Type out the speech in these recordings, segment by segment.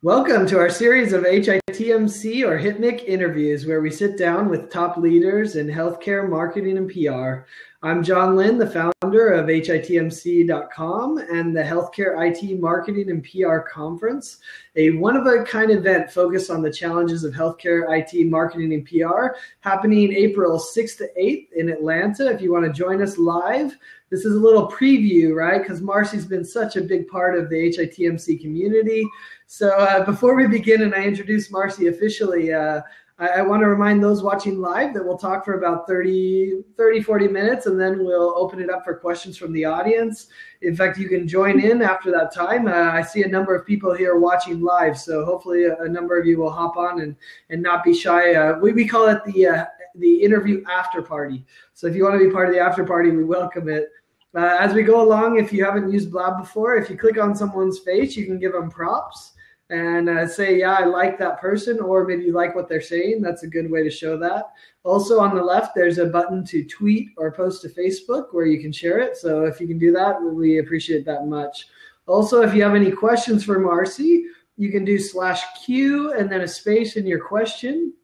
Welcome to our series of HITMC or HITMIC interviews, where we sit down with top leaders in healthcare, marketing, and PR. I'm John Lynn, the founder of HITMC.com and the Healthcare IT Marketing and PR Conference, a one-of-a-kind event focused on the challenges of healthcare IT marketing and PR, happening April 6th to 8th in Atlanta. If you want to join us live, this is a little preview, right? Because Marcy's been such a big part of the HITMC community. So before we begin and I introduce Marcy officially, I want to remind those watching live that we'll talk for about 40 minutes, and then we'll open it up for questions from the audience. In fact, you can join in after that time. I see a number of people here watching live, so hopefully a number of you will hop on and not be shy. We call it the interview after party. So if you want to be part of the after party, we welcome it. As we go along, if you haven't used Blab before, if you click on someone's face, you can give them props and say, yeah, I like that person, or maybe you like what they're saying. That's a good way to show that. Also on the left, there's a button to tweet or post to Facebook where you can share it. So if you can do that, we appreciate that much. Also, if you have any questions for Marcy, you can do /Q and then a space in your question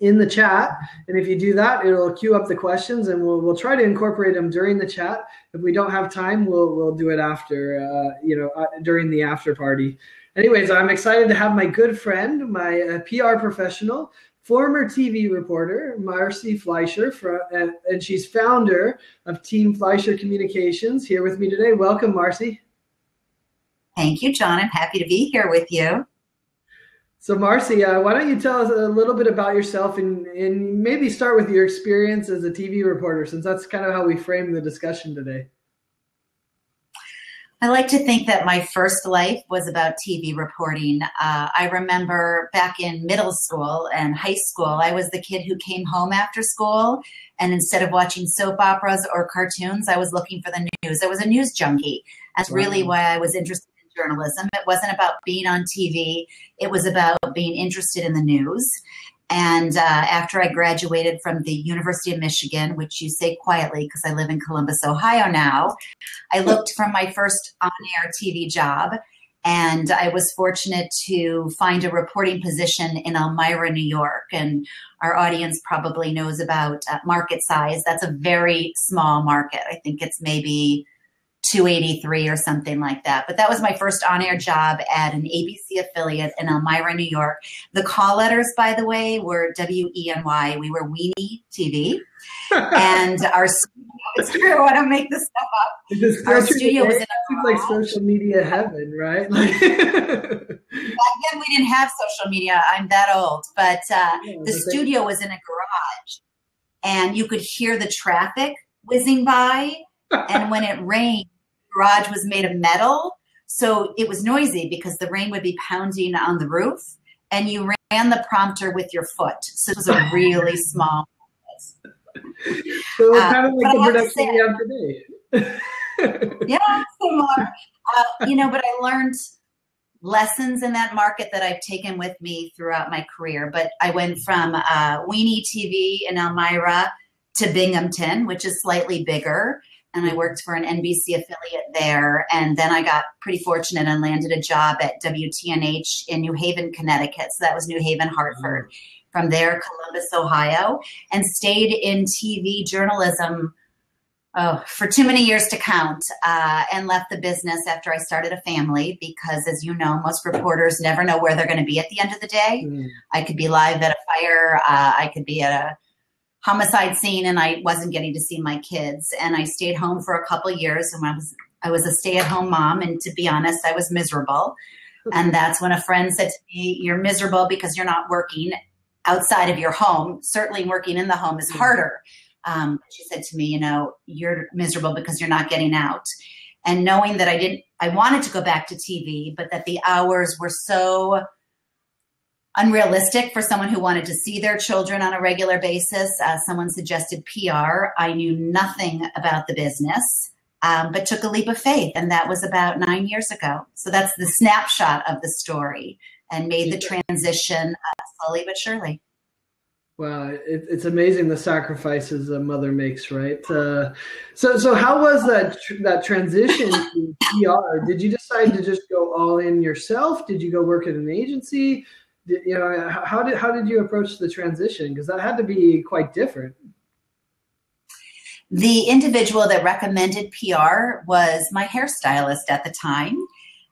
in the chat, and if you do that, it'll queue up the questions, and we'll try to incorporate them during the chat. If we don't have time, we'll do it after, during the after party. Anyways, I'm excited to have my good friend, my PR professional, former TV reporter, Marcy Fleisher, and she's founder of Team Fleisher Communications, here with me today. Welcome, Marcy. Thank you, John. I'm happy to be here with you. So Marcy, why don't you tell us a little bit about yourself and maybe start with your experience as a TV reporter, since that's kind of how we frame the discussion today. I like to think that my first life was about TV reporting. I remember back in middle school and high school, I was the kid who came home after school, and instead of watching soap operas or cartoons, I was looking for the news. I was a news junkie. That's really why I was interested in journalism. It wasn't about being on TV. It was about being interested in the news. And after I graduated from the University of Michigan, which you say quietly because I live in Columbus, Ohio now, I looked for my first on-air TV job, and I was fortunate to find a reporting position in Elmira, New York. And our audience probably knows about market size. That's a very small market. I think it's maybe 283 or something like that. But that was my first on-air job at an ABC affiliate in Elmira, New York. The call letters, by the way, were WENY. We were Weenie TV. And our studio, it's true, I don't make this stuff up. Our studio was in a garage. Like social media heaven, right? Back then we didn't have social media. I'm that old. But the studio was in a garage, and you could hear the traffic whizzing by. And when it rained, the garage was made of metal, so it was noisy because the rain would be pounding on the roof, and you ran the prompter with your foot. So it was a really small place. So it's kind of like the production we have today. Yeah, similar. But I learned lessons in that market that I've taken with me throughout my career. But I went from Weenie TV in Elmira to Binghamton, which is slightly bigger. And I worked for an NBC affiliate there. And then I got pretty fortunate and landed a job at WTNH in New Haven, Connecticut. So that was New Haven, Hartford. From there, Columbus, Ohio, and stayed in TV journalism for too many years to count, and left the business after I started a family because, as you know, most reporters never know where they're going to be at the end of the day. I could be live at a fire. I could be at a homicide scene, and I wasn't getting to see my kids. And I stayed home for a couple of years, and I was a stay-at-home mom. And to be honest, I was miserable. And that's when a friend said to me, "You're miserable because you're not working outside of your home. Certainly working in the home is harder." She said to me, "You're miserable because you're not getting out." And knowing that I wanted to go back to TV, but that the hours were so unrealistic for someone who wanted to see their children on a regular basis. Someone suggested PR. I knew nothing about the business, but took a leap of faith. And that was about 9 years ago. So that's the snapshot of the story, and made the transition slowly but surely. Wow, it's amazing the sacrifices a mother makes, right? So how was that transition to PR? Did you decide to just go all in yourself? Did you go work at an agency? How did you approach the transition? Because that had to be quite different. The individual that recommended PR was my hairstylist at the time.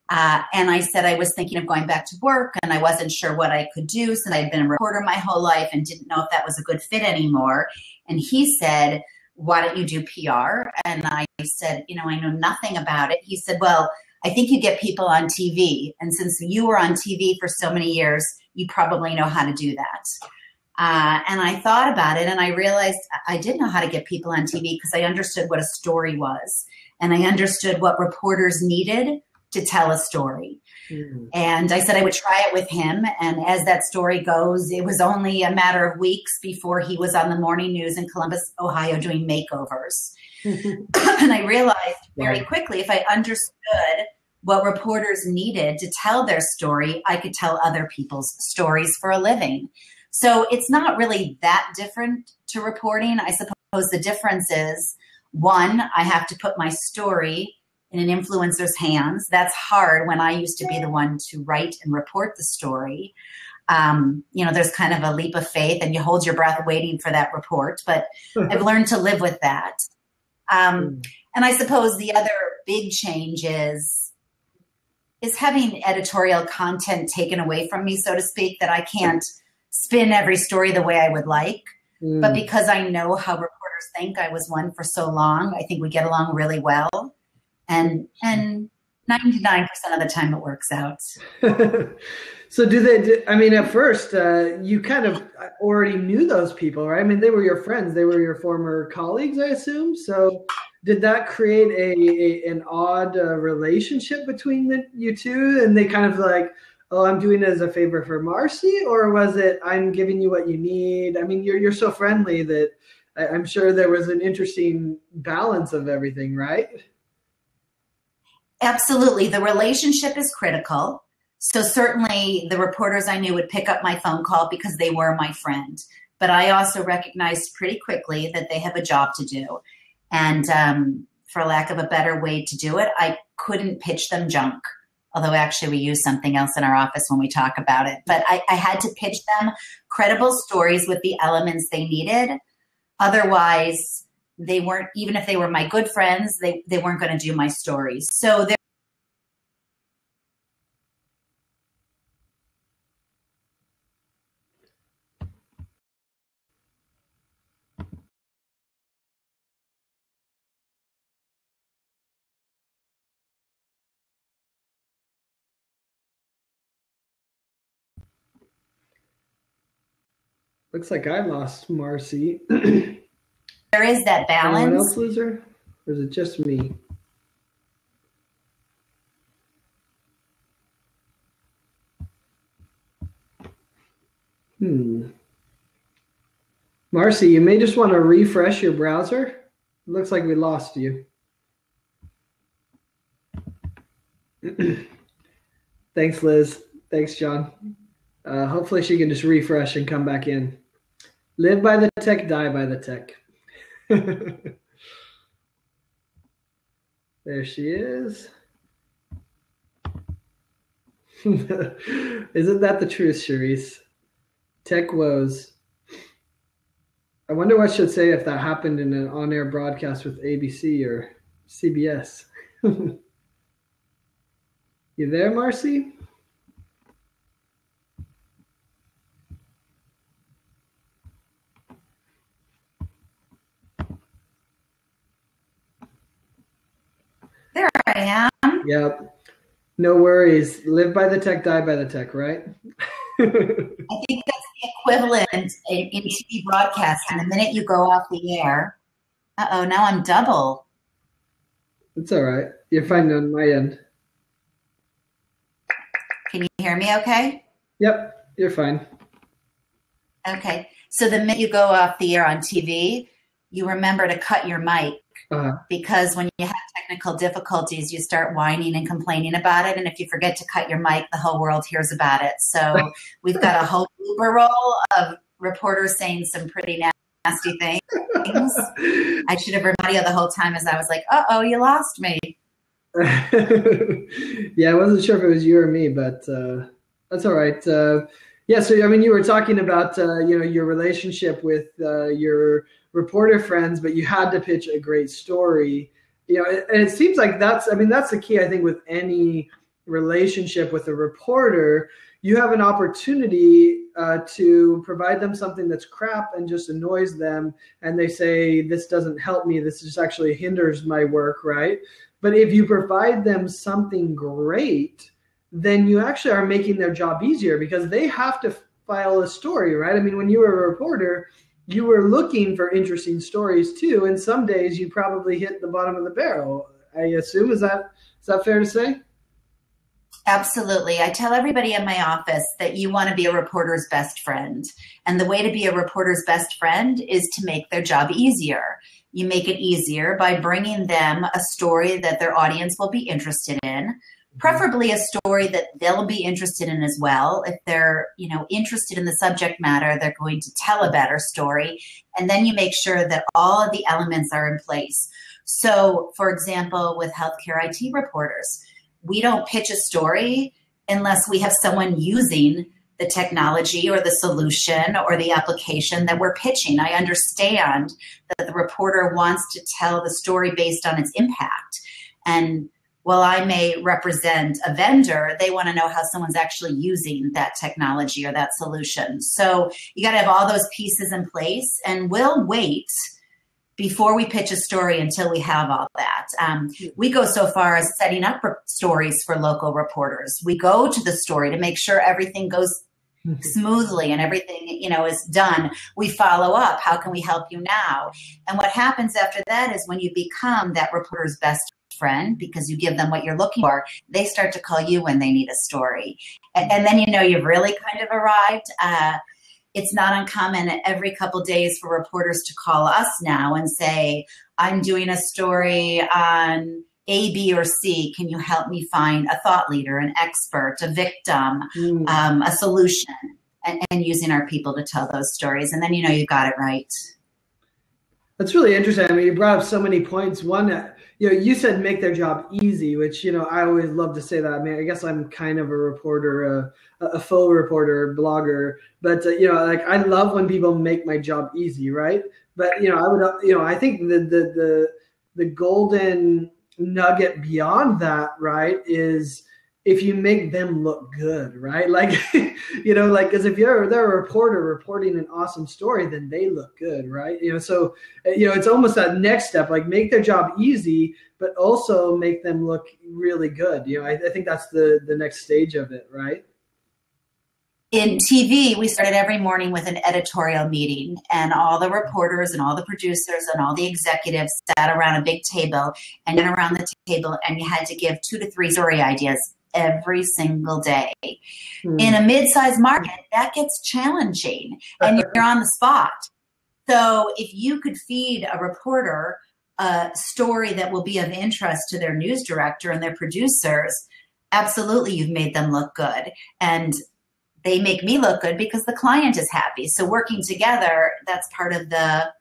And I said I was thinking of going back to work and I wasn't sure what I could do since I'd been a reporter my whole life and didn't know if that was a good fit anymore. And he said, why don't you do PR? And I said, I know nothing about it. He said, well, I think you get people on TV. And since you were on TV for so many years, you probably know how to do that. And I thought about it and I realized I did know how to get people on TV because I understood what a story was. And I understood what reporters needed to tell a story. Mm. And I said I would try it with him. And as that story goes, it was only a matter of weeks before he was on the morning news in Columbus, Ohio, doing makeovers. And I realized very quickly, if I understood what reporters needed to tell their story, I could tell other people's stories for a living. So it's not really that different to reporting. I suppose the difference is, one, I have to put my story in an influencer's hands. That's hard when I used to be the one to write and report the story. There's kind of a leap of faith and you hold your breath waiting for that report, but I've learned to live with that. And I suppose the other big change is having editorial content taken away from me, so to speak, that I can't spin every story the way I would like. But because I know how reporters think, I was one for so long, I think we get along really well. And 99% of the time it works out. So at first you kind of already knew those people, right? I mean, they were your friends. They were your former colleagues, I assume. So did that create an odd relationship between you two? And they kind of like, oh, I'm doing it as a favor for Marcy? Or was it, I'm giving you what you need? I mean, you're so friendly that I'm sure there was an interesting balance of everything, right? Absolutely. The relationship is critical. So certainly the reporters I knew would pick up my phone call because they were my friend. But I also recognized pretty quickly that they have a job to do. And for lack of a better way to do it, I couldn't pitch them junk. Although actually we use something else in our office when we talk about it. But I had to pitch them credible stories with the elements they needed. Otherwise, they weren't, even if they were my good friends, they weren't going to do my stories. So Looks like I lost Marcy. there is that balance. Anyone else lose her? Or is it just me? Marcy, you may just want to refresh your browser. It looks like we lost you. Thanks, Liz. Thanks, John. Hopefully she can just refresh and come back in. Live by the tech, die by the tech. There she is. Isn't that the truth, Charisse? Tech woes. I wonder what she'd say if that happened in an on-air broadcast with ABC or CBS. You there, Marcy? There I am. Yep. No worries. Live by the tech, die by the tech, right? I think that's the equivalent in TV broadcasting. The minute you go off the air, now I'm double. It's all right. You're fine on my end. Can you hear me okay? Yep, you're fine. Okay. So the minute you go off the air on TV, you remember to cut your mic. Because when you have technical difficulties, you start whining and complaining about it. And if you forget to cut your mic, the whole world hears about it. So we've got a whole blooper roll of reporters saying some pretty nasty things. I should have reminded you the whole time as I was like, uh-oh, you lost me. Yeah, I wasn't sure if it was you or me, but that's all right. Yeah, so I mean, you were talking about your relationship with your reporter friends, but you had to pitch a great story. And it seems like that's the key, I think, with any relationship with a reporter. You have an opportunity to provide them something that's crap and just annoys them, and they say, this doesn't help me, this just actually hinders my work, right? But if you provide them something great, then you actually are making their job easier, because they have to file a story, right? I mean, when you were a reporter, you were looking for interesting stories too, and some days you probably hit the bottom of the barrel, I assume. Is that fair to say? Absolutely. I tell everybody in my office that you want to be a reporter's best friend. And the way to be a reporter's best friend is to make their job easier. You make it easier by bringing them a story that their audience will be interested in, preferably a story that they'll be interested in as well. If they're, interested in the subject matter, they're going to tell a better story. And then you make sure that all of the elements are in place. So, for example, with healthcare IT reporters, we don't pitch a story unless we have someone using the technology or the solution or the application that we're pitching. I understand that the reporter wants to tell the story based on its impact. And while I may represent a vendor, they want to know how someone's actually using that technology or that solution. So you got to have all those pieces in place, and we'll wait before we pitch a story until we have all that. We go so far as setting up stories for local reporters. We go to the story to make sure everything goes smoothly and everything, is done. We follow up. How can we help you now? And what happens after that is when you become that reporter's best friend, because you give them what you're looking for, they start to call you when they need a story. And then you've really kind of arrived. It's not uncommon every couple of days for reporters to call us now and say, I'm doing a story on A, B, or C. Can you help me find a thought leader, an expert, a victim, a solution, and using our people to tell those stories. And then you've got it right. That's really interesting. I mean, you brought up so many points. One, you said make their job easy, which, I always love to say that. I mean, I guess I'm kind of a reporter, a faux reporter, blogger, but, I love when people make my job easy, right? But, I think the golden nugget beyond that, right, is if you make them look good, right? Because if they're a reporter reporting an awesome story, then they look good, right? So it's almost that next step, like make their job easy, but also make them look really good. I think that's the next stage of it, right? In TV, we started every morning with an editorial meeting, and all the reporters and all the producers and all the executives sat around a big table and then around the table, and you had to give 2 to 3 story ideas every single day. In a mid-sized market, that gets challenging, and you're on the spot. So if you could feed a reporter a story that will be of interest to their news director and their producers, absolutely you've made them look good. And they make me look good because the client is happy. So working together, that's part of the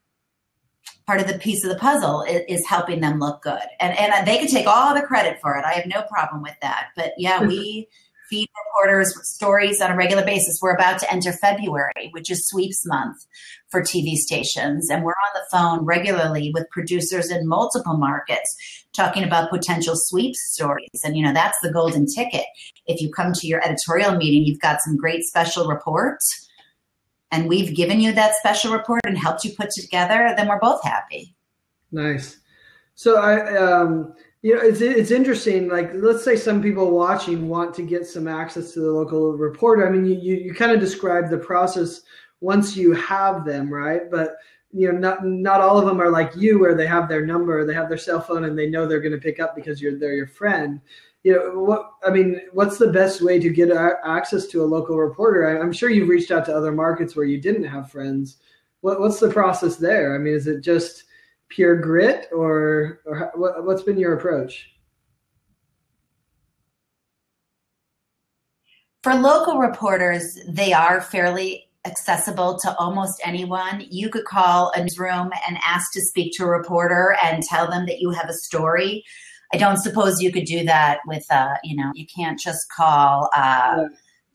piece of the puzzle is helping them look good. And they can take all the credit for it. I have no problem with that. But yeah, we feed reporters stories on a regular basis. We're about to enter February, which is sweeps month for TV stations. And we're on the phone regularly with producers in multiple markets talking about potential sweeps stories. And, that's the golden ticket. If you come to your editorial meeting, you've got some great special reports, and we've given you that special report and helped you put together, then we're both happy. Nice. So it's interesting. Like, let's say some people watching want to get some access to the local reporter. I mean, you kind of described the process once you have them, right? But not all of them are like you, where they have their number, they have their cell phone, and they know they're going to pick up because they're your friend. What's the best way to get access to a local reporter? I'm sure you've reached out to other markets where you didn't have friends. What's the process there? I mean, is it just pure grit, or what's been your approach? For local reporters, they are fairly accessible to almost anyone. You could call a newsroom and ask to speak to a reporter and tell them that you have a story. I don't suppose you could do that with, you can't just call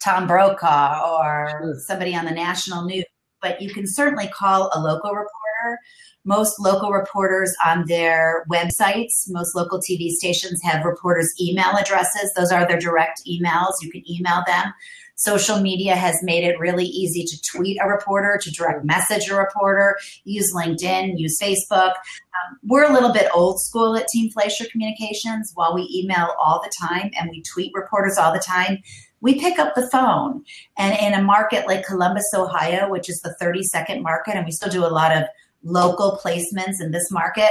Tom Brokaw or somebody on the national news, but you can certainly call a local reporter. Most local reporters on their websites, most local TV stations have reporters' email addresses. Those are their direct emails. You can email them. Social media has made it really easy to tweet a reporter, to direct message a reporter, use LinkedIn, use Facebook. We're a little bit old school at Team Fleisher Communications. While we email all the time and we tweet reporters all the time, we pick up the phone. And in a market like Columbus, Ohio, which is the 32nd market, and we still do a lot of local placements in this market,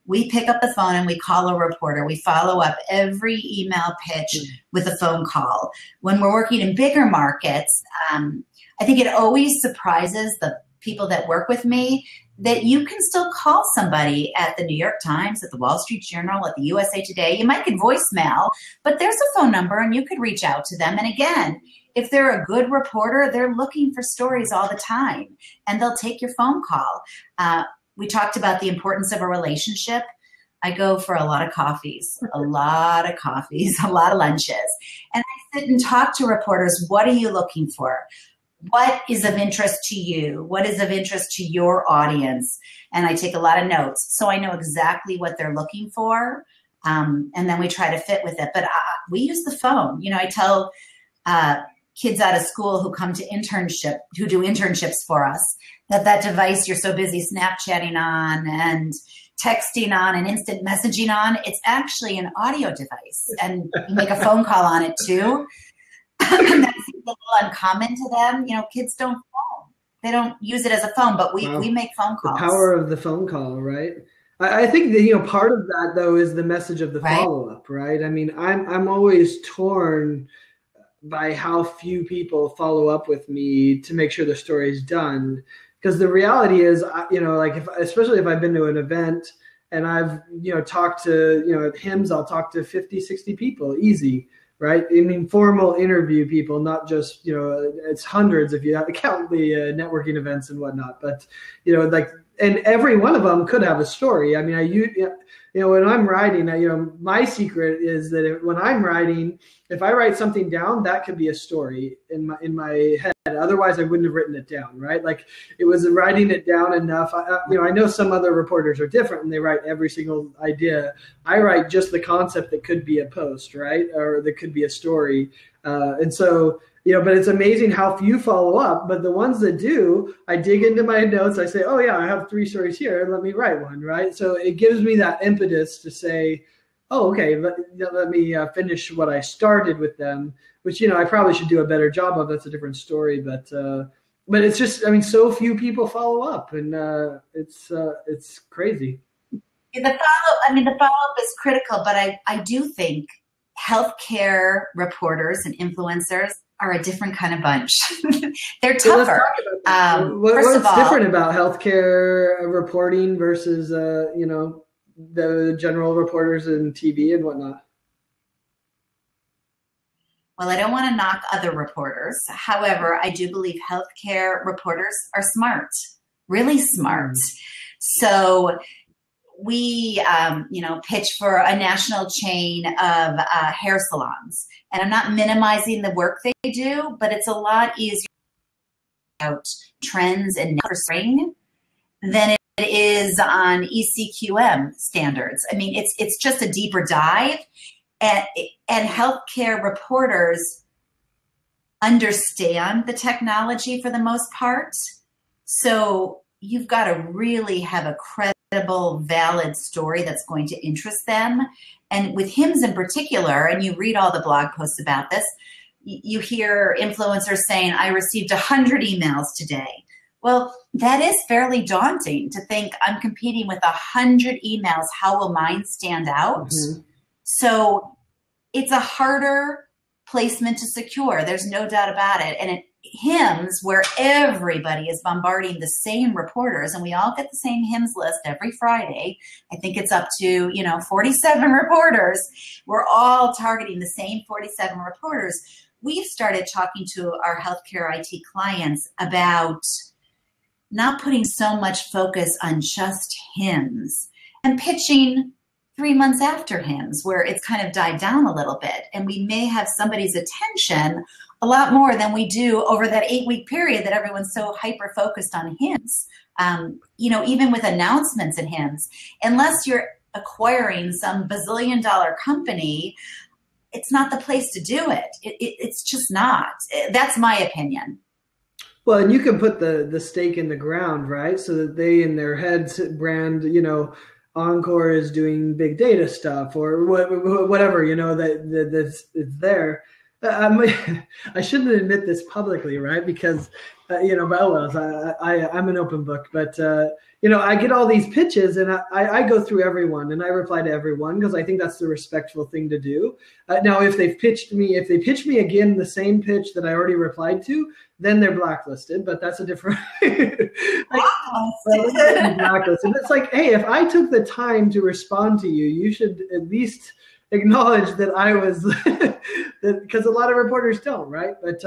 we pick up the phone and we call a reporter. We follow up every email pitch with a phone call. When we're working in bigger markets, I think it always surprises the people that work with me that you can still call somebody at the New York Times, at the Wall Street Journal, at the USA Today. You might get voicemail, but there's a phone number and you could reach out to them. And again, if they're a good reporter, they're looking for stories all the time and they'll take your phone call. We talked about the importance of a relationship. I go for a lot of coffees, a lot of lunches. And I sit and talk to reporters. What are you looking for? What is of interest to you? What is of interest to your audience? And I take a lot of notes so I know exactly what they're looking for. And then we try to fit with it. But we use the phone. I tell kids out of school who come to who do internships for us, that device you're so busy Snapchatting on and texting on and instant messaging on, it's actually an audio device. And you make a phone call on it too. And that's a little uncommon to them. Kids don't phone. They don't use it as a phone, but we make phone calls. The power of the phone call, right? I think that, part of that though is the message of the follow-up, right? I mean, I'm always torn by how few people follow up with me to make sure the story is done. Because the reality is, especially if I've been to an event and I've, talked to, at HIMSS, I'll talk to 50, 60 people, easy, right? I mean, formal interview people, not just, it's hundreds if you count the networking events and whatnot. But, and every one of them could have a story. I mean, when I'm writing, my secret is that when I'm writing, if I write something down, that could be a story in my head. Otherwise, I wouldn't have written it down, right? Like it was writing it down enough. I know some other reporters are different and they write every single idea. I write just the concept that could be a post, right? Or that could be a story. And so, but it's amazing how few follow up. But the ones that do, I dig into my notes. I say, oh, yeah, I have 3 stories here. Let me write one, right? So it gives me that impetus to say, oh, okay, let me finish what I started with them, which, I probably should do a better job of. That's a different story. But it's just, so few people follow up. And it's crazy. The follow-up is critical. But I do think healthcare reporters and influencers are a different kind of bunch. They're tougher. What's different about healthcare reporting versus, the general reporters in TV and whatnot? Well, I don't want to knock other reporters. However, I do believe healthcare reporters are smart, really smart. So we, pitch for a national chain of hair salons. And I'm not minimizing the work they do, but it's a lot easier about trends and for spring than it is on ECQM standards. I mean, it's just a deeper dive. And healthcare reporters understand the technology for the most part. So you've got to really have a credible, valid story that's going to interest them. And with HIMSS in particular, and you read all the blog posts about this, you hear influencers saying, I received 100 emails today. Well, that is fairly daunting to think I'm competing with 100 emails. How will mine stand out? Mm-hmm. So it's a harder placement to secure. There's no doubt about it. And at HIMSS, where everybody is bombarding the same reporters, and we all get the same HIMSS list every Friday. I think it's up to, 47 reporters. We're all targeting the same 47 reporters. we've started talking to our healthcare IT clients about not putting so much focus on just HIMSS and pitching 3 months after HIMSS, where it's kind of died down a little bit. And we may have somebody's attention a lot more than we do over that 8-week period that everyone's so hyper-focused on HIMSS. Even with announcements in HIMSS, unless you're acquiring some bazillion-dollar company, it's not the place to do it. It's just not. That's my opinion. Well, and you can put the stake in the ground, right? So that they in their heads brand, Encore is doing big data stuff or whatever, that's it's there. I shouldn't admit this publicly, right? Because, I'm an open book, but, I get all these pitches and I go through everyone and I reply to everyone because I think that's the respectful thing to do. Now, if they pitch me again, the same pitch that I already replied to, then they're blacklisted, but that's a different blacklisted. It's like, hey, if I took the time to respond to you, you should at least acknowledge that I was, because a lot of reporters don't, right? But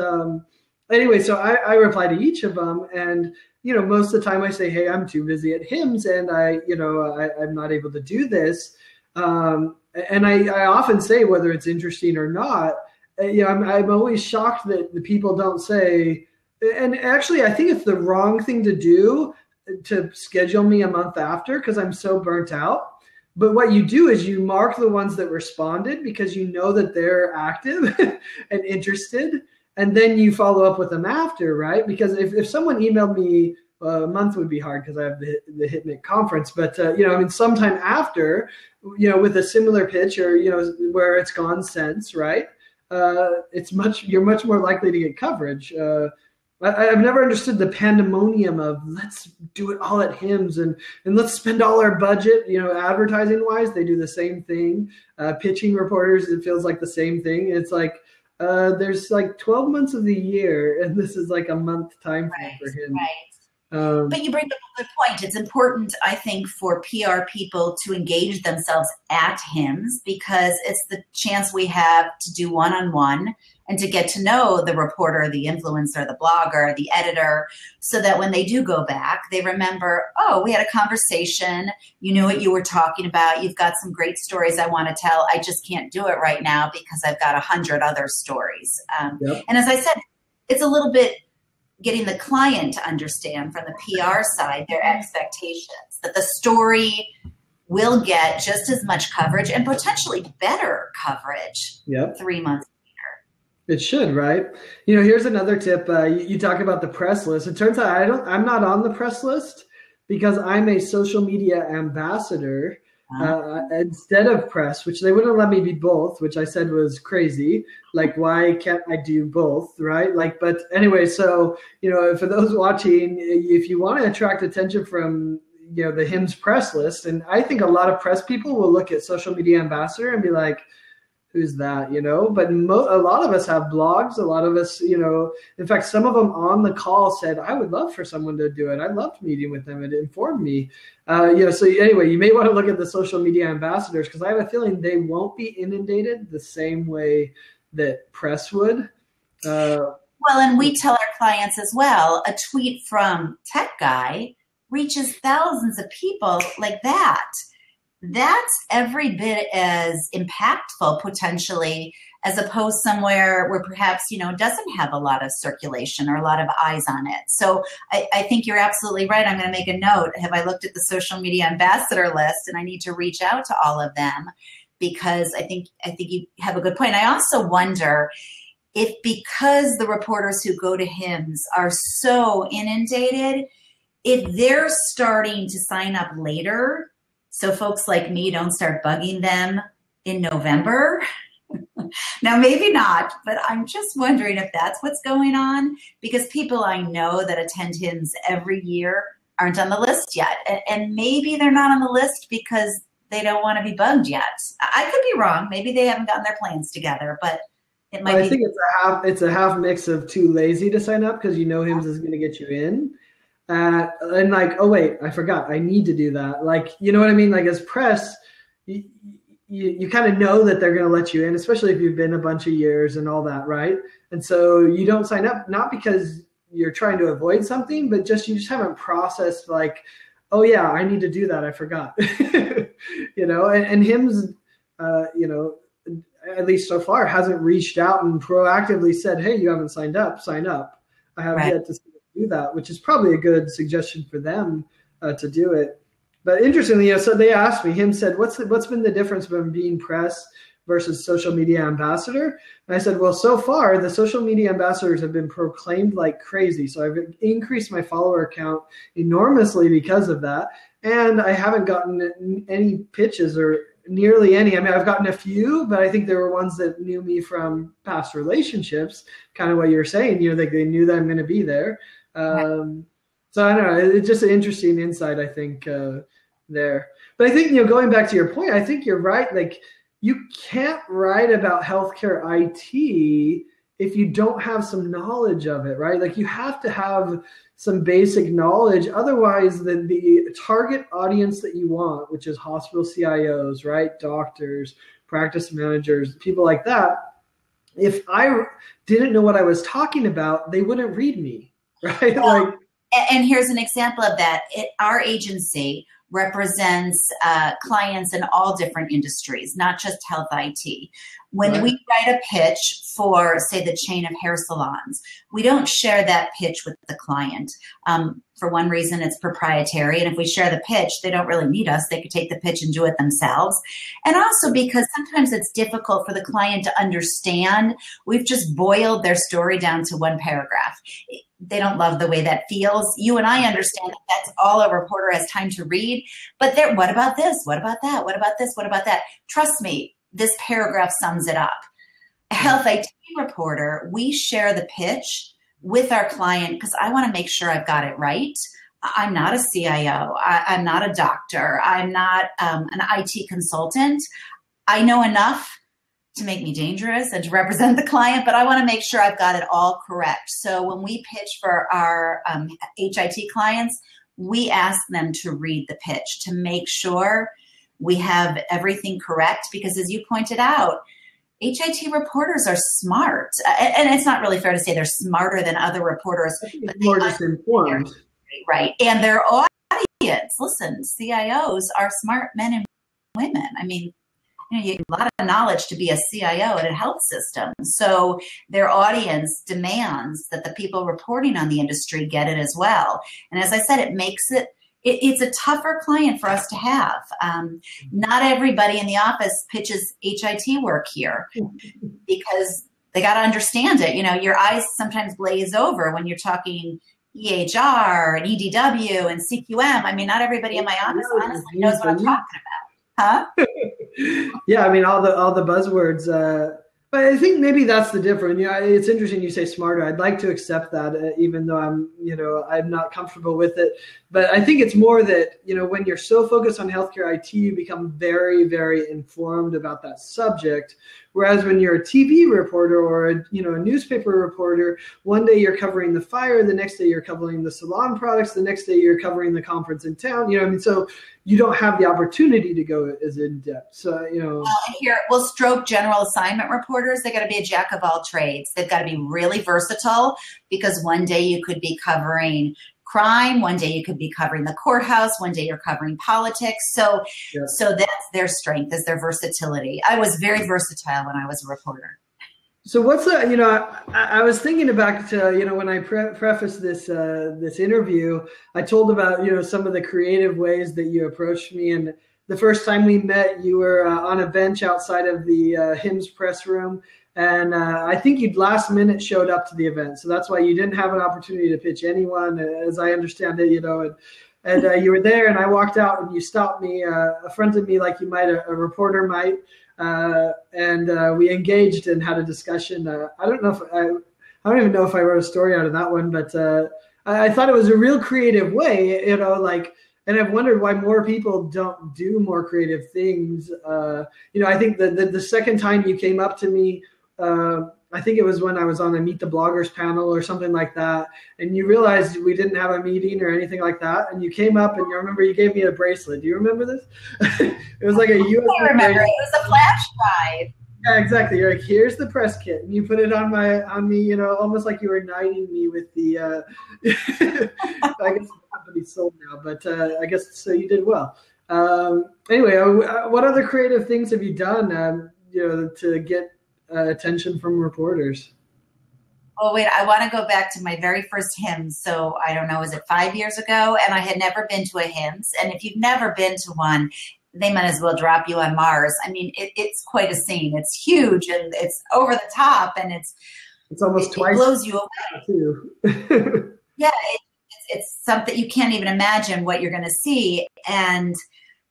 anyway, so I reply to each of them, and most of the time I say, hey, I'm too busy at HIMSS, and I'm not able to do this. And I often say, whether it's interesting or not, I'm always shocked that the people don't say, and actually I think it's the wrong thing to do to schedule me a month after because I'm so burnt out. But what you do is you mark the ones that responded because you know that they're active and interested, and then you follow up with them after, right? Because if someone emailed me, a month would be hard because I have the HITMIC conference, but sometime after, with a similar pitch or where it's gone since, right? You're much more likely to get coverage. I've never understood the pandemonium of let's do it all at HIMSS and let's spend all our budget, advertising wise. They do the same thing. Pitching reporters, it feels like the same thing. It's like there's like 12 months of the year, and this is like a month time frame for HIMSS. Right. But you bring up a good point. It's important, I think, for PR people to engage themselves at HIMSS because it's the chance we have to do one-on-one and to get to know the reporter, the influencer, the blogger, the editor, so that when they do go back, they remember, oh, we had a conversation. You knew what you were talking about. You've got some great stories I want to tell. I just can't do it right now because I've got 100 other stories. Yep. And as I said, it's a little bit getting the client to understand from the PR side their expectations, that the story will get just as much coverage and potentially better coverage 3 months later. It should, right? Here's another tip. You talk about the press list. It turns out I'm not on the press list because I'm a social media ambassador instead of press, which they wouldn't let me be both, which I said was crazy. Like, why can't I do both, right? But anyway, so, for those watching, if you want to attract attention from, the HIMSS press list, and I think a lot of press people will look at social media ambassador and be like, who's that, but a lot of us have blogs. A lot of us, in fact, some of them on the call said, I would love for someone to do it. I loved meeting with them. It informed me. So anyway, you may want to look at the social media ambassadors because I have a feeling they won't be inundated the same way that press would. Well, and we tell our clients as well, a tweet from Tech Guy reaches thousands of people like that. That's every bit as impactful potentially as opposed somewhere where perhaps, doesn't have a lot of circulation or a lot of eyes on it. So I think you're absolutely right. I'm going to make a note. Have I looked at the social media ambassador list? And I need to reach out to all of them because I think you have a good point. I also wonder if because the reporters who go to HIMSS are so inundated, if they're starting to sign up later, so folks like me don't start bugging them in November. Now, maybe not, but I'm just wondering if that's what's going on because people I know that attend HIMSS every year aren't on the list yet. And maybe they're not on the list because they don't want to be bugged yet. I could be wrong. Maybe they haven't gotten their plans together, but it might be. I think it's a half mix of too lazy to sign up because HIMSS is going to get you in. And like, oh wait, I forgot. I need to do that. Like, you know what I mean? Like as press, you kind of know that they're going to let you in, especially if you've been a bunch of years and all that, right? And so you don't sign up, not because you're trying to avoid something, but you just haven't processed like, oh yeah, I need to do that. I forgot, and HIMSS, at least so far, hasn't reached out and proactively said, hey, you haven't signed up, sign up. I have yet to do that, which is probably a good suggestion for them to do it. But interestingly, so they asked me, HIMSS said, what's been the difference between being press versus social media ambassador? And I said, well, so far the social media ambassadors have been proclaimed like crazy. So I've increased my follower count enormously because of that. And I haven't gotten any pitches or nearly any. I mean, I've gotten a few, but I think there were ones that knew me from past relationships, kind of what you're saying, they knew that I'm going to be there. So I don't know, it's just an interesting insight, I think, there. But I think, going back to your point, I think you're right. Like, you can't write about healthcare IT if you don't have some knowledge of it, right? Like, you have to have some basic knowledge. Otherwise, the target audience that you want, which is hospital CIOs, right? Doctors, practice managers, people like that. If I didn't know what I was talking about, they wouldn't read me, right? Well, and here's an example of that. Our agency represents clients in all different industries, not just health IT. When we write a pitch for, say, the chain of hair salons, we don't share that pitch with the client. For one reason, it's proprietary. And if we share the pitch, they don't really need us. They could take the pitch and do it themselves. And also because sometimes it's difficult for the client to understand. We've just boiled their story down to one paragraph. They don't love the way that feels. You and I understand that that's all a reporter has time to read. But what about this? What about that? What about this? What about that? Trust me, this paragraph sums it up. A health IT reporter, we share the pitch with our client because I want to make sure I've got it right. I'm not a CIO. I'm not a doctor. I'm not an IT consultant. I know enough to make me dangerous and to represent the client, but I want to make sure I've got it all correct. So when we pitch for our HIT clients, we ask them to read the pitch to make sure we have everything correct, because as you pointed out, HIT reporters are smart. And it's not really fair to say they're smarter than other reporters. But more just informed. Right. And their audience, listen, CIOs are smart men and women. I mean, you have a lot of knowledge to be a CIO at a health system. So their audience demands that the people reporting on the industry get it as well. And as I said, it makes it's a tougher client for us to have. Not everybody in the office pitches HIT work here because they got to understand it. Your eyes sometimes glaze over when you're talking EHR and EDW and CQM. I mean, not everybody in my office honestly knows what I'm talking about. Huh? Yeah, I mean, all the buzzwords. But I think maybe that's the difference. It's interesting you say smarter. I'd like to accept that, even though I'm not comfortable with it. But I think it's more that, when you're so focused on healthcare IT, you become very, very informed about that subject. Whereas when you're a TV reporter or a newspaper reporter, one day you're covering the fire, the next day you're covering the salon products, the next day you're covering the conference in town. So you don't have the opportunity to go as in depth. So Well, stroke general assignment reporters, they got to be a jack of all trades. They've got to be really versatile, because one day you could be covering crime, one day you could be covering the courthouse, one day you're covering politics. So that's their strength, is their versatility. I was very versatile when I was a reporter. So what's I was thinking back to, when I prefaced this interview, I told about, some of the creative ways that you approached me. And the first time we met, you were on a bench outside of the HIMSS press room. And I think you'd last minute showed up to the event. So that's why you didn't have an opportunity to pitch anyone, as I understand it, and you were there, and I walked out and you stopped me, affronted me like you might, a reporter might. And we engaged and had a discussion. I don't even know if I wrote a story out of that one, but I thought it was a real creative way, and I've wondered why more people don't do more creative things. I think the second time you came up to me, I think it was when I was on a Meet the Bloggers panel or something like that, and you realized we didn't have a meeting or anything like that, and you came up and you remember you gave me a bracelet. Do you remember this? It was like a USB. I remember. It was a flash drive. Yeah, exactly. You're like, here's the press kit, and you put it on me, almost like you were knighting me with the. I guess the company's sold now, but I guess so. You did well. Anyway, what other creative things have you done? To get attention from reporters. Oh, wait, I want to go back to my very first hymns. So I don't know, was it 5 years ago? And I had never been to a hymns. And if you've never been to one, they might as well drop you on Mars. I mean, it's quite a scene. It's huge and it's over the top, and it's almost twice. It blows you away. Too. Yeah, it's something you can't even imagine what you're going to see. And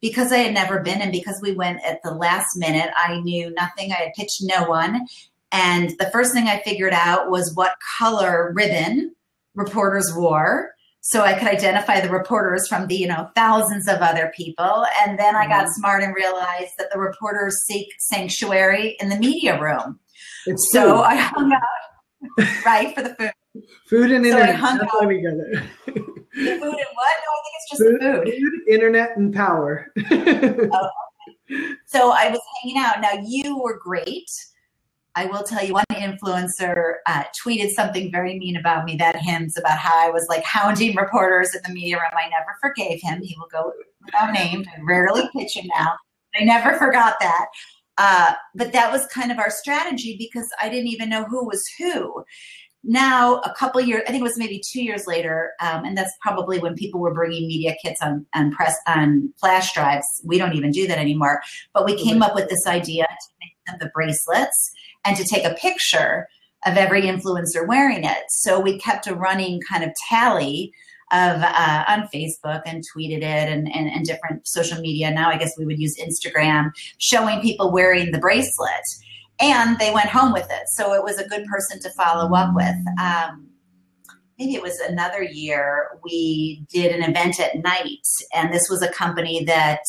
because I had never been, and because we went at the last minute, I knew nothing. I had pitched no one. And the first thing I figured out was what color ribbon reporters wore, so I could identify the reporters from the, thousands of other people. And then I got smart and realized that the reporters seek sanctuary in the media room. So I hung out, right, for the food. Food and internet. That's why we got it. The food and what? No, I think it's just the food. Food, internet, and power. Oh, okay. So I was hanging out. Now, you were great. I will tell you, one influencer tweeted something very mean about me, that hymns, about how I was like hounding reporters in the media room. I never forgave him. He will go without named. I rarely pitch him now. I never forgot that. But that was kind of our strategy, because I didn't even know who was who. Now, a couple years, I think it was maybe 2 years later, and that's probably when people were bringing media kits on flash drives. We don't even do that anymore. But we came up with this idea to make them the bracelets, and to take a picture of every influencer wearing it. So we kept a running kind of tally of on Facebook, and tweeted it, and different social media. Now I guess we would use Instagram, showing people wearing the bracelet. And they went home with it. So it was a good person to follow up with. Maybe it was another year, we did an event at night. And this was a company that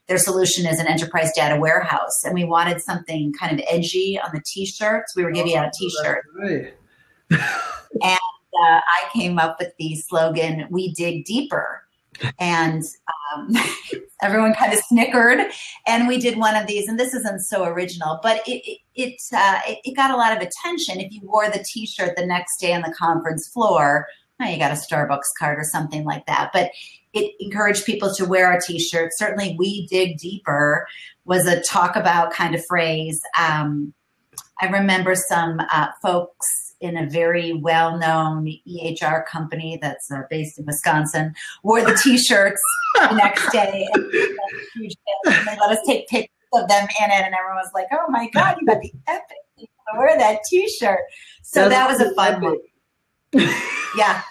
their solution is an enterprise data warehouse. And we wanted something kind of edgy on the T-shirts. We were giving out T-shirts. Right. And I came up with the slogan, "We dig deeper." And everyone kind of snickered, and we did one of these, and this isn't so original, but it got a lot of attention. If you wore the T-shirt the next day on the conference floor, you got a Starbucks card or something like that, but it encouraged people to wear our T-shirts. Certainly, "We dig deeper" was a talk about kind of phrase. I remember some folks in a very well-known EHR company that's based in Wisconsin wore the T-shirts the next day, and they let us take pictures of them in it, and everyone was like, "Oh my God, you got the epic people to wear that T-shirt." So that was a fun one. Yeah.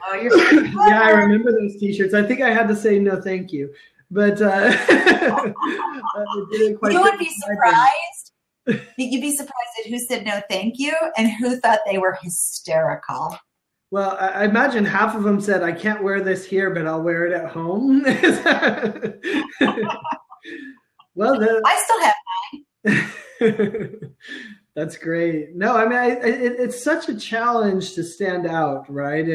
Oh, you're very clever. Yeah, I remember those T-shirts. I think I had to say no thank you, but you would be surprised. You'd be surprised at who said no thank you and who thought they were hysterical. Well, I imagine half of them said, "I can't wear this here, but I'll wear it at home." Well, I still have mine. That's great. No, I mean, it's such a challenge to stand out, right?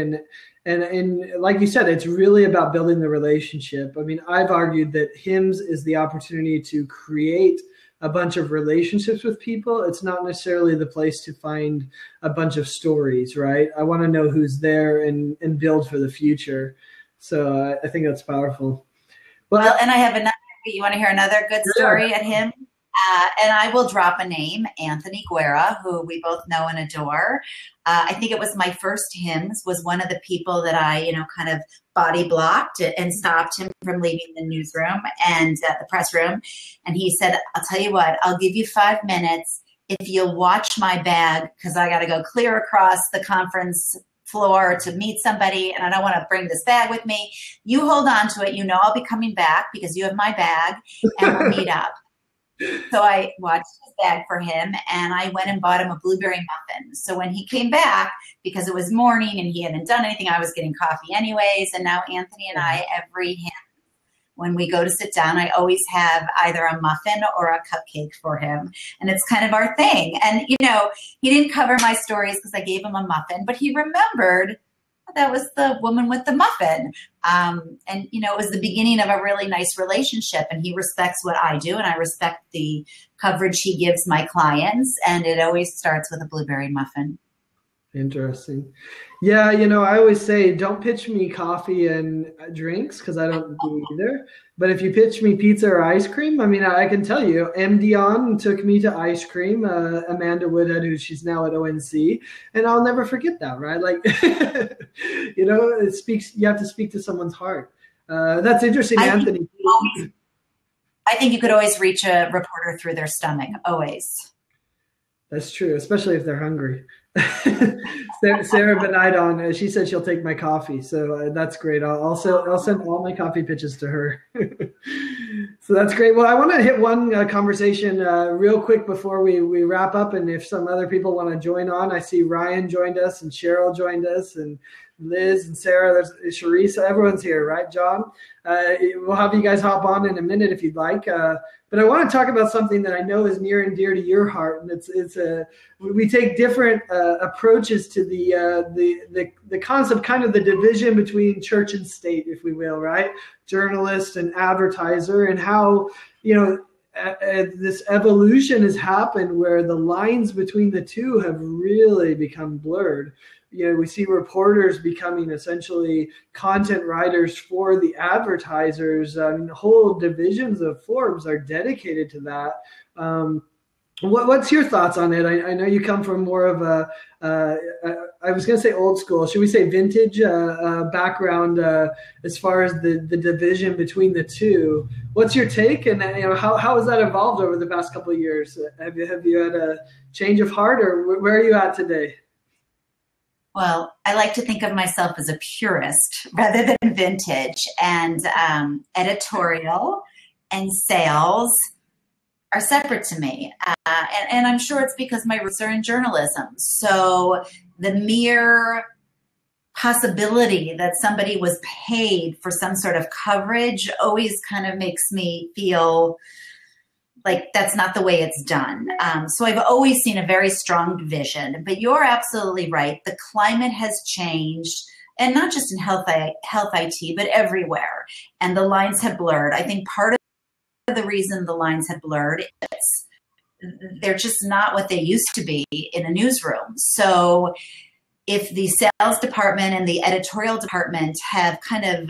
And like you said, it's really about building the relationship. I mean, I've argued that hymns is the opportunity to create a bunch of relationships with people. It's not necessarily the place to find a bunch of stories, right? I want to know who's there and build for the future. So I think that's powerful. Well, and I have another, you want to hear another good story at him? And I will drop a name, Anthony Guerra, who we both know and adore. I think it was my first hymns, was one of the people that I, kind of body blocked and stopped him from leaving the newsroom and the press room. And he said, "I'll tell you what, I'll give you 5 minutes if you'll watch my bag, because I got to go clear across the conference floor to meet somebody, and I don't want to bring this bag with me. You hold on to it. I'll be coming back because you have my bag, and we'll meet up." So I watched his bag for him, and I went and bought him a blueberry muffin. So when he came back, because it was morning and he hadn't done anything, I was getting coffee anyways. And now Anthony and I, when we go to sit down, I always have either a muffin or a cupcake for him. And it's kind of our thing. And, he didn't cover my stories because I gave him a muffin, but he remembered that was the woman with the muffin. And, you know, it was the beginning of a really nice relationship, and he respects what I do, and I respect the coverage he gives my clients. And it always starts with a blueberry muffin. Interesting. Yeah, you know, I always say don't pitch me coffee and drinks because I don't do either. But if you pitch me pizza or ice cream, I mean, I can tell you, MDon took me to ice cream, Amanda Woodhead, who she's now at ONC, and I'll never forget that, right? Like, you know, you have to speak to someone's heart. That's interesting, Anthony. I think you could always reach a reporter through their stomach, always. That's true, especially if they're hungry. Sarah Benaidon, she said she'll take my coffee, so that's great. I'll send all my coffee pitches to her. So that's great. Well, I want to hit one conversation real quick before we wrap up, and if some other people want to join on, I see Ryan joined us and Cheryl joined us and Liz and Sarah. There's Sharice. Everyone's here, right, John? We'll have you guys hop on in a minute if you'd like. But I want to talk about something that I know is near and dear to your heart, and we take different approaches to the concept, kind of the division between church and state, if we will, right? Journalist and advertiser, and how, you know, this evolution has happened where the lines between the two have really become blurred. You know, we see reporters becoming essentially content writers for the advertisers. Whole divisions of Forbes are dedicated to that. What's your thoughts on it? I know you come from more of I was going to say old school, should we say vintage background as far as the division between the two. What's your take, and you know, how has that evolved over the past couple of years? Have you had a change of heart, or where are you at today? Well, I like to think of myself as a purist rather than vintage, and editorial and sales are separate to me. And I'm sure it's because my roots are in journalism. So the mere possibility that somebody was paid for some sort of coverage always kind of makes me feel like that's not the way it's done. So I've always seen a very strong division, but you're absolutely right. The climate has changed, and not just in health IT, but everywhere. And the lines have blurred. I think part of the reason the lines have blurred is they're just not what they used to be in a newsroom. So if the sales department and the editorial department have kind of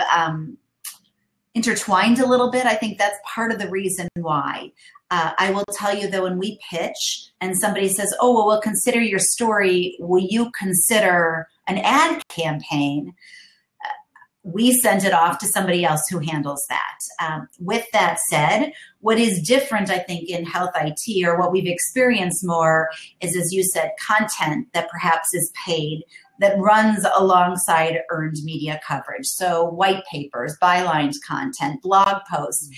intertwined a little bit, I think that's part of the reason why. I will tell you, though, when we pitch and somebody says, oh, well, we'll consider your story, will you consider an ad campaign? We send it off to somebody else who handles that. With that said, what is different, I think, in health IT, or what we've experienced more, is, as you said, content that perhaps is paid that runs alongside earned media coverage. So white papers, bylines content, blog posts.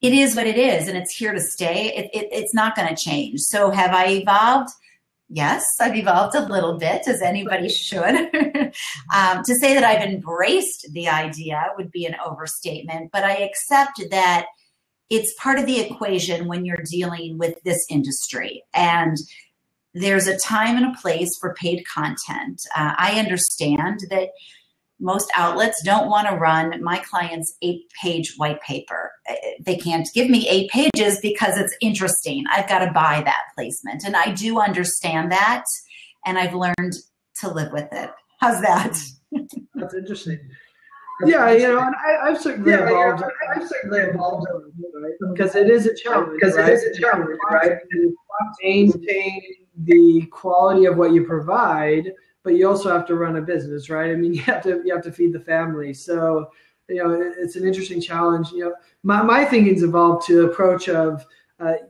It is what it is, and it's here to stay. It's not going to change. So have I evolved? Yes, I've evolved a little bit, as anybody should. To say that I've embraced the idea would be an overstatement, but I accept that it's part of the equation when you're dealing with this industry. And there's a time and a place for paid content. I understand that most outlets don't want to run my client's 8-page white paper. They can't give me 8 pages because it's interesting. I've got to buy that placement. And I do understand that, and I've learned to live with it. How's that? That's interesting. Yeah, you know, and I've certainly evolved. I've certainly evolved, right? Because it is a challenge. Right? To maintain the quality of what you provide, but you also have to run a business, right? I mean, you have to feed the family. So, you know, it's an interesting challenge. You know, my thinking's evolved to the approach of,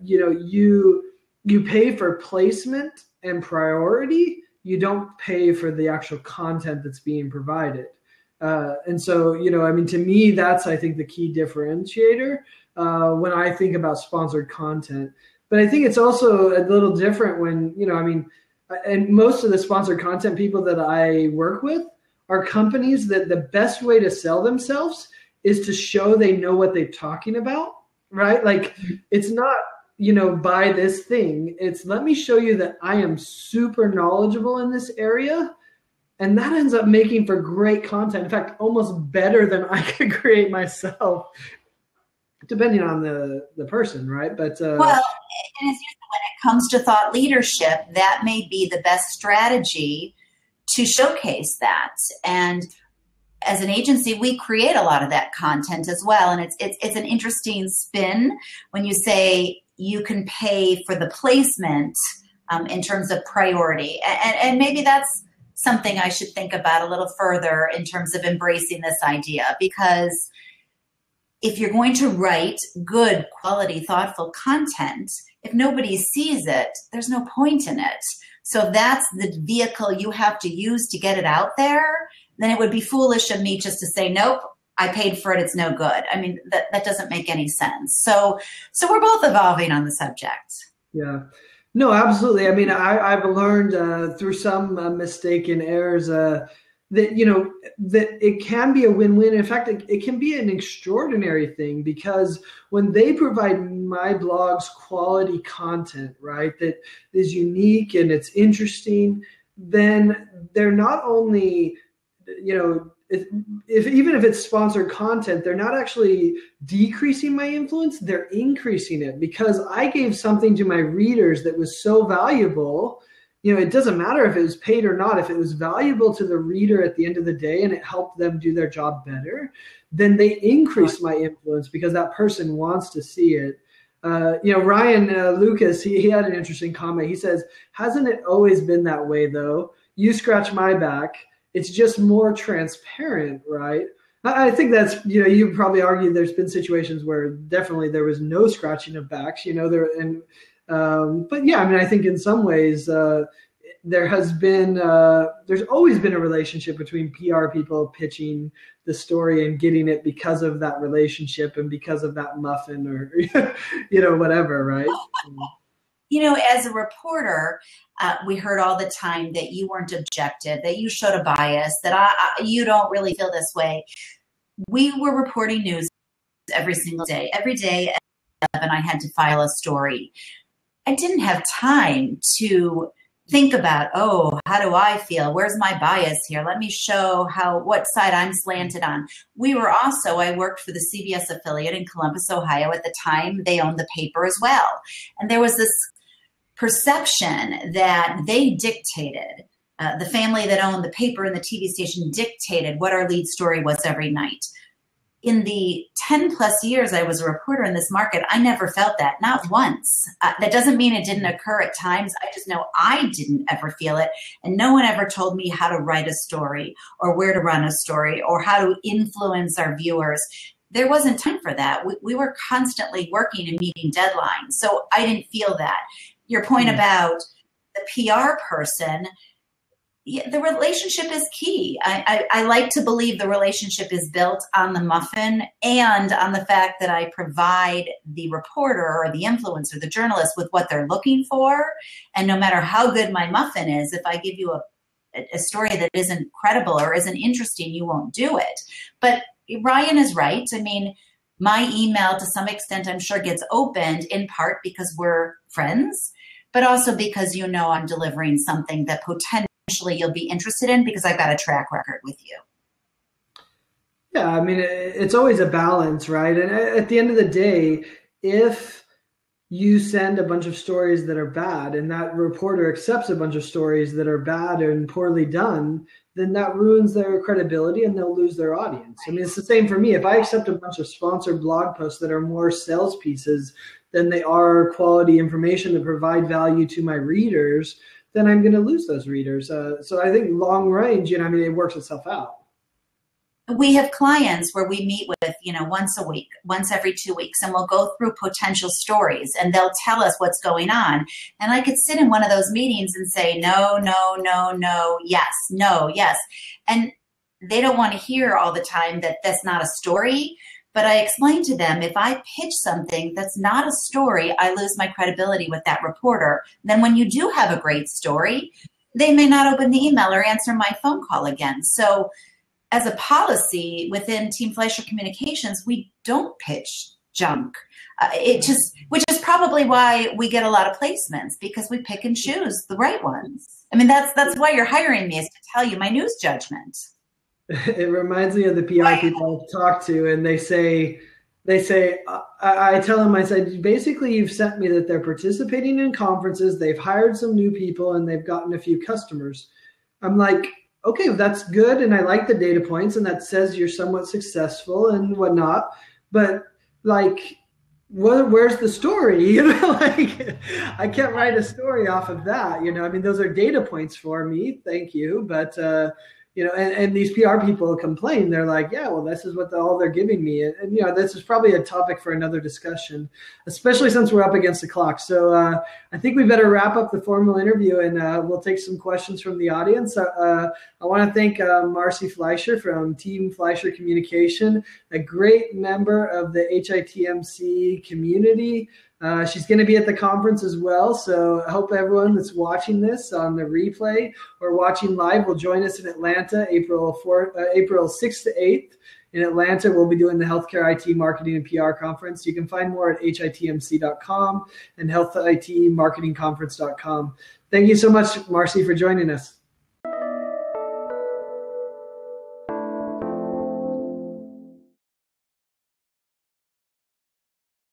you know, you pay for placement and priority. You don't pay for the actual content that's being provided. And so, you know, I mean, to me, that's, I think, the key differentiator when I think about sponsored content. But I think it's also a little different when, you know, I mean, and most of the sponsored content people that I work with are companies that the best way to sell themselves is to show they know what they're talking about, right? Like, it's not, you know, buy this thing. It's, let me show you that I am super knowledgeable in this area, And that ends up making for great content. In fact, almost better than I could create myself, depending on the person, right? But Well, and it's usually when it comes to thought leadership, that may be the best strategy to showcase that. And as an agency, we create a lot of that content as well. And it's an interesting spin when you say you can pay for the placement in terms of priority. And maybe that's something I should think about a little further in terms of embracing this idea, because if you're going to write good, quality, thoughtful content, if nobody sees it, there's no point in it. So if that's the vehicle you have to use to get it out there, then it would be foolish of me just to say, nope, I paid for it, it's no good. I mean, that doesn't make any sense. So we're both evolving on the subject. yeah. No, absolutely. I mean, I've learned through some mistaken errors that, that it can be a win-win. In fact, it can be an extraordinary thing, because when they provide my blog's quality content, right, that is unique and it's interesting, then they're not only, even if it's sponsored content, they're not actually decreasing my influence, they're increasing it, because I gave something to my readers that was so valuable. It doesn't matter if it was paid or not. If it was valuable to the reader at the end of the day and it helped them do their job better, then they increase my influence because that person wants to see it. Ryan Lucas, he had an interesting comment. He says, hasn't it always been that way though? You scratch my back. It's just more transparent, right? I think that's, you probably argue there's been situations where definitely there was no scratching of backs, but yeah, I mean, I think in some ways there's always been a relationship between PR people pitching the story and getting it because of that relationship and because of that muffin or, whatever, right? As a reporter, we heard all the time that you weren't objective, that you showed a bias, that you don't really feel this way. We were reporting news every single day. Every day at 11, I had to file a story. I didn't have time to think about, how do I feel? Where's my bias here? Let me show what side I'm slanted on. I worked for the CBS affiliate in Columbus, Ohio. At the time, they owned the paper as well. And there was this perception that they dictated, the family that owned the paper and the TV station dictated what our lead story was every night. In the 10 plus years I was a reporter in this market, I never felt that, not once. That doesn't mean it didn't occur at times. I just know I didn't ever feel it. And no one ever told me how to write a story or where to run a story or how to influence our viewers. There wasn't time for that. We were constantly working and meeting deadlines. So I didn't feel that. Your point about the PR person, the relationship is key. I like to believe the relationship is built on the muffin and on the fact that I provide the reporter or the influencer, the journalist, with what they're looking for. And no matter how good my muffin is, if I give you a story that isn't credible or isn't interesting, you won't do it. But Ryan is right. I mean, my email to some extent, I'm sure, gets opened in part because we're friends, but also because I'm delivering something that potentially you'll be interested in because I've got a track record with you. Yeah, I mean, it's always a balance, right? And at the end of the day, if you send a bunch of stories that are bad and that reporter accepts a bunch of stories that are bad and poorly done, then that ruins their credibility and they'll lose their audience. I mean, it's the same for me. If I accept a bunch of sponsored blog posts that are more sales pieces than they are quality information that provide value to my readers, then I'm going to lose those readers. So I think long range, it works itself out. We have clients where we meet with, once a week, once every 2 weeks, and we'll go through potential stories and they'll tell us what's going on. And I could sit in one of those meetings and say, no, no, no, no, yes, no, yes. And they don't want to hear all the time that that's not a story. But I explain to them, if I pitch something that's not a story, I lose my credibility with that reporter. Then when you do have a great story, they may not open the email or answer my phone call again. So as a policy within Team Fleisher Communications, we don't pitch junk. Which is probably why we get a lot of placements, because we pick and choose the right ones. I mean, that's why you're hiring me, is to tell you my news judgment. It reminds me of the PR people I've talked to, and they say, I tell them, I said, basically you've sent me that they're participating in conferences, they've hired some new people, and they've gotten a few customers. I'm like, okay, that's good, and I like the data points, and that says you're somewhat successful and whatnot, but like, where's the story? You know, like, I can't write a story off of that. You know, I mean, those are data points for me. Thank you, but you know, and these PR people complain. They're like, yeah, well, this is what all they're giving me. And, you know, this is probably a topic for another discussion, especially since we're up against the clock. So I think we better wrap up the formal interview, and we'll take some questions from the audience. I want to thank Marcy Fleisher from Team Fleisher Communication, a great member of the HITMC community. She's going to be at the conference as well, so I hope everyone that's watching this on the replay or watching live will join us in Atlanta, April 6th to 8th. In Atlanta, we'll be doing the Healthcare IT Marketing and PR Conference. You can find more at hitmc.com and healthitmarketingconference.com. Thank you so much, Marcy, for joining us.